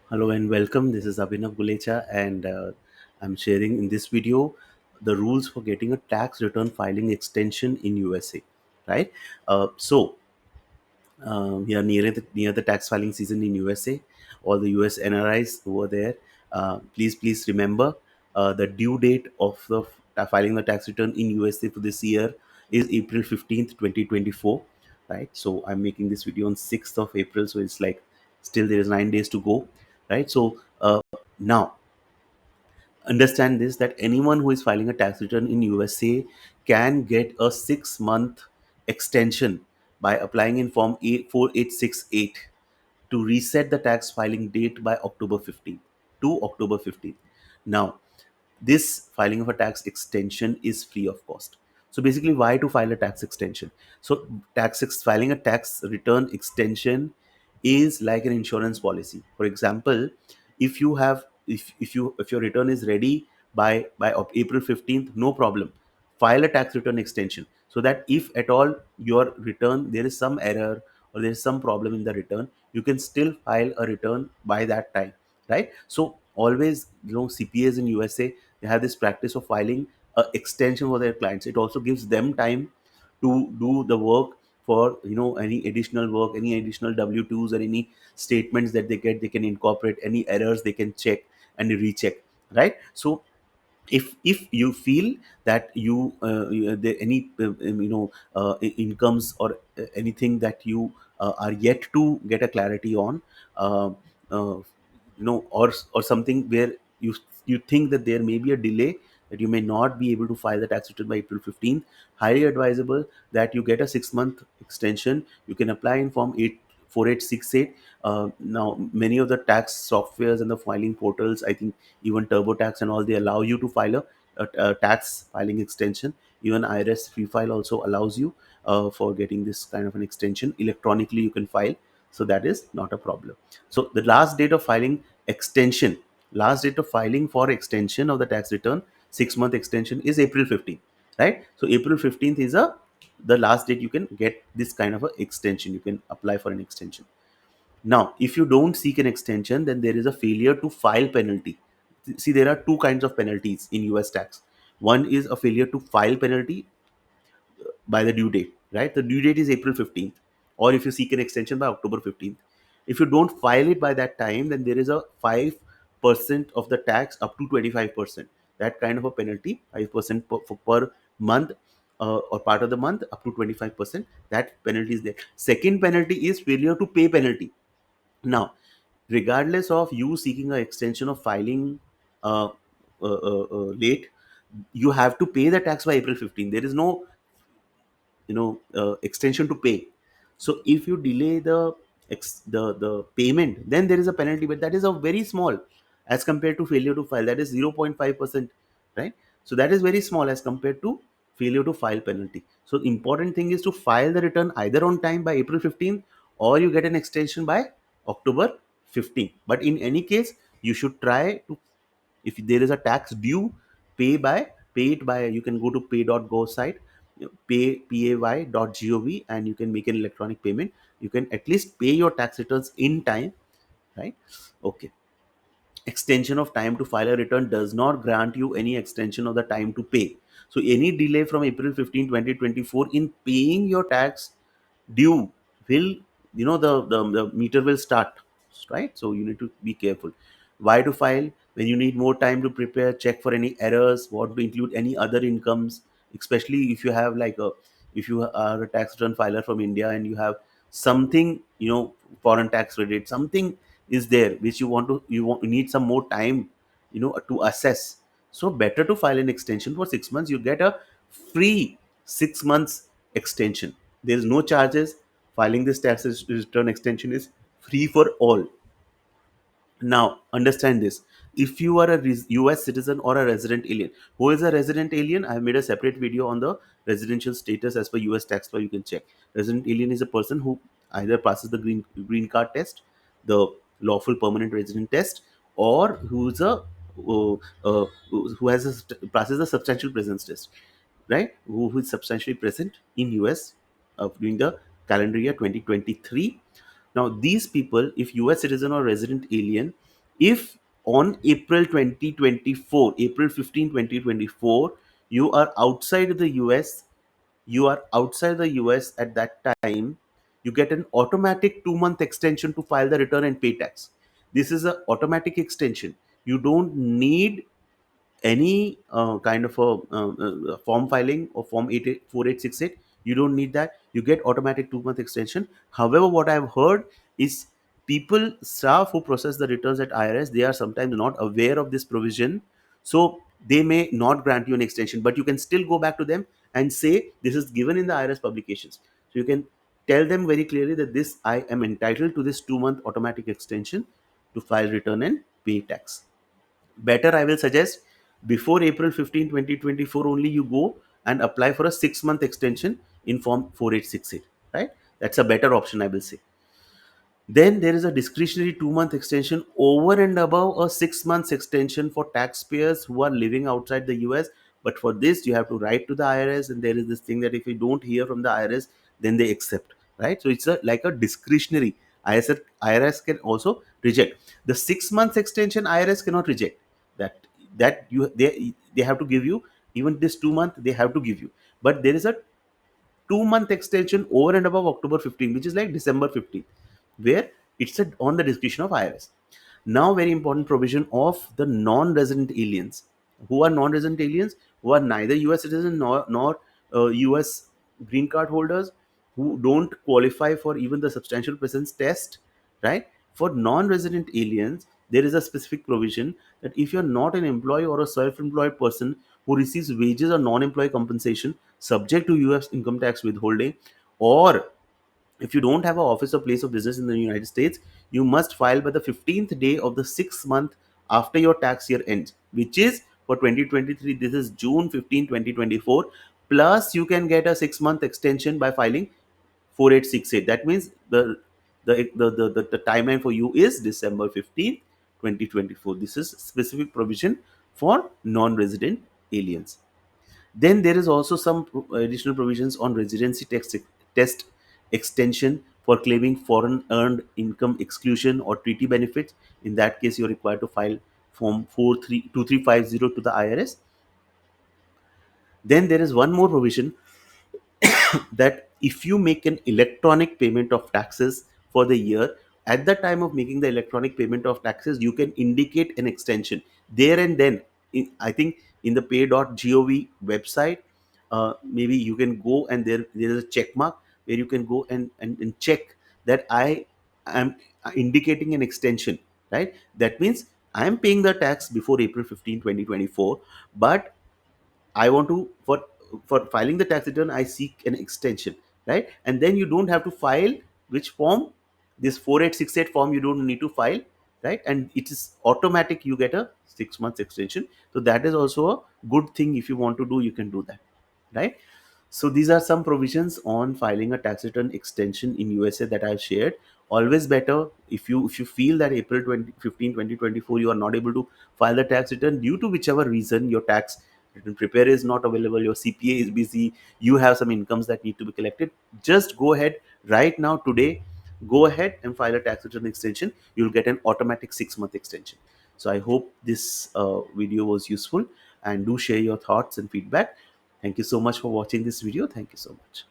Hello and welcome. This is Abhinav Gulecha, and I'm sharing in this video the rules for getting a tax return filing extension in USA. Right? We are near the tax filing season in USA. All the US NRIs over there, please remember the due date of the filing the tax return in USA for this year is April 15th, 2024. Right? So I'm making this video on 6th of April, so it's like still there is 9 days to go. Right? So now understand this, that anyone who is filing a tax return in USA can get a 6-month extension by applying in form 4868 to reset the tax filing date by October 15th to October 15th. Now, this filing of a tax extension is free of cost. So basically, why to file a tax extension? So filing a tax return extension is like an insurance policy. For example, if you have if your return is ready by April 15th, no problem, file a tax return extension, so that if at all your return there is some error or there is some problem in the return, you can still file a return by that time. Right? So always, CPAs in USA, they have this practice of filing a extension for their clients. It also gives them time to do the work for any additional work, any additional W2s or any statements that they get. They can incorporate any errors, they can check and recheck. Right? So if you feel that any incomes or anything that you are yet to get a clarity on, uh, uh, or something where you think that there may be a delay, that you may not be able to file the tax return by April 15th, highly advisable that you get a 6-month extension. You can apply in form 4868. Now many of the tax softwares and the filing portals, I think even TurboTax and all, they allow you to file a tax filing extension. Even IRS free file also allows you for getting this kind of an extension electronically. You can file, so that is not a problem. So the last date of filing for extension of the tax return, 6-month extension, is April 15th. Right? So April 15th is a the last date you can get this kind of a extension. You can apply for an extension. Now, if you don't seek an extension, then there is a failure to file penalty. See, there are two kinds of penalties in US tax. One is a failure to file penalty by the due date, right? The due date is April 15th, or if you seek an extension by October 15th. If you don't file it by that time, then there is a 5% of the tax up to 25%. That kind of a penalty, 5% per month, or part of the month, up to 25%. That penalty is there. Second penalty is failure to pay penalty. Now, regardless of you seeking an extension of filing uh, late, you have to pay the tax by April 15. There is no extension to pay. So if you delay the payment, then there is a penalty, but that is a very small as compared to failure to file. That is 0.5%. Right? So that is very small as compared to failure to file penalty. So important thing is to file the return either on time by April 15th, or you get an extension by October 15th. But in any case, you should try to, if there is a tax due, pay it by, you can go to pay.gov site, pay.gov, and you can make an electronic payment. You can at least pay your tax returns in time. Right? Okay. Extension of time to file a return does not grant you any extension of the time to pay. So any delay from April 15, 2024 in paying your tax due will, the meter will start. Right? So you need to be careful. Why to file? When you need more time to prepare, check for any errors, want to include any other incomes, especially if you have like a, if you are a tax return filer from India and you have something, foreign tax credit, something is there which you need some more time, to assess. So better to file an extension for 6 months. You get a free 6 months extension. There is no charges. Filing this tax return extension is free for all. Now, understand this. If you are a US citizen or a resident alien, who is a resident alien? I have made a separate video on the residential status as per US tax law. You can check. Resident alien is a person who either passes the green card test, the lawful permanent resident test, or who's a who has passes the substantial presence test. Right? Who is substantially present in US during the calendar year 2023. Now, these people, if US citizen or resident alien, If on April 15, 2024, you are outside the US, at that time, you get an automatic 2-month extension to file the return and pay tax. This is an automatic extension. You don't need any kind of a form filing or form 4868. You don't need that. You get automatic 2-month extension. However, what I've heard is people, staff who process the returns at IRS, they are sometimes not aware of this provision, so they may not grant you an extension, but you can still go back to them and say this is given in the IRS publications. So you can tell them very clearly that this, I am entitled to this 2-month automatic extension to file return and pay tax. Better, I will suggest, before April 15, 2024 only you go and apply for a 6-month extension in form 4868, right? That's a better option, I will say. Then there is a discretionary 2-month extension over and above a 6 months extension for taxpayers who are living outside the US. But for this, you have to write to the IRS, and there is this thing that if you don't hear from the IRS, then they accept, right? So it's like a discretionary. IRS can also reject the 6 months extension. IRS cannot reject that. They have to give you, even this 2 month they have to give you. But there is a 2-month extension over and above October 15, which is like December 15th, where it's on the discretion of IRS. Now, very important provision of the non-resident aliens. Who are non-resident aliens? Who are neither US citizen nor US green card holders, who don't qualify for even the substantial presence test, right? For non-resident aliens, there is a specific provision that if you're not an employee or a self-employed person who receives wages or non-employee compensation subject to US income tax withholding, or if you don't have an office or place of business in the United States, you must file by the 15th day of the 6th month after your tax year ends, which is for 2023, this is June 15, 2024. Plus, you can get a 6-month extension by filing 4868. That means the timeline for you is December 15th, 2024. This is specific provision for non-resident aliens. Then there is also some additional provisions on residency test extension for claiming foreign earned income exclusion or treaty benefits. In that case, you are required to file form 2350 to the IRS. Then there is one more provision that if you make an electronic payment of taxes for the year, at the time of making the electronic payment of taxes, you can indicate an extension there and then. I think in the pay.gov website, maybe you can go and there is a check mark where you can go and check that I am indicating an extension, right? That means I am paying the tax before April 15, 2024, but I want to, for filing the tax return, I seek an extension, right? And then you don't have to file which form, this 4868 form. You don't need to file, right? And it is automatic. You get a 6 months extension. So that is also a good thing. If you want to do, you can do that, right? So these are some provisions on filing a tax return extension in USA that I've shared. Always better, if you feel that April 2024 you are not able to file the tax return due to whichever reason, your tax return preparer is not available, your CPA is busy, you have some incomes that need to be collected, just go ahead right now today. Go ahead and file a tax return extension. You'll get an automatic 6-month extension. So I hope this video was useful, and do share your thoughts and feedback. Thank you so much for watching this video. Thank you so much.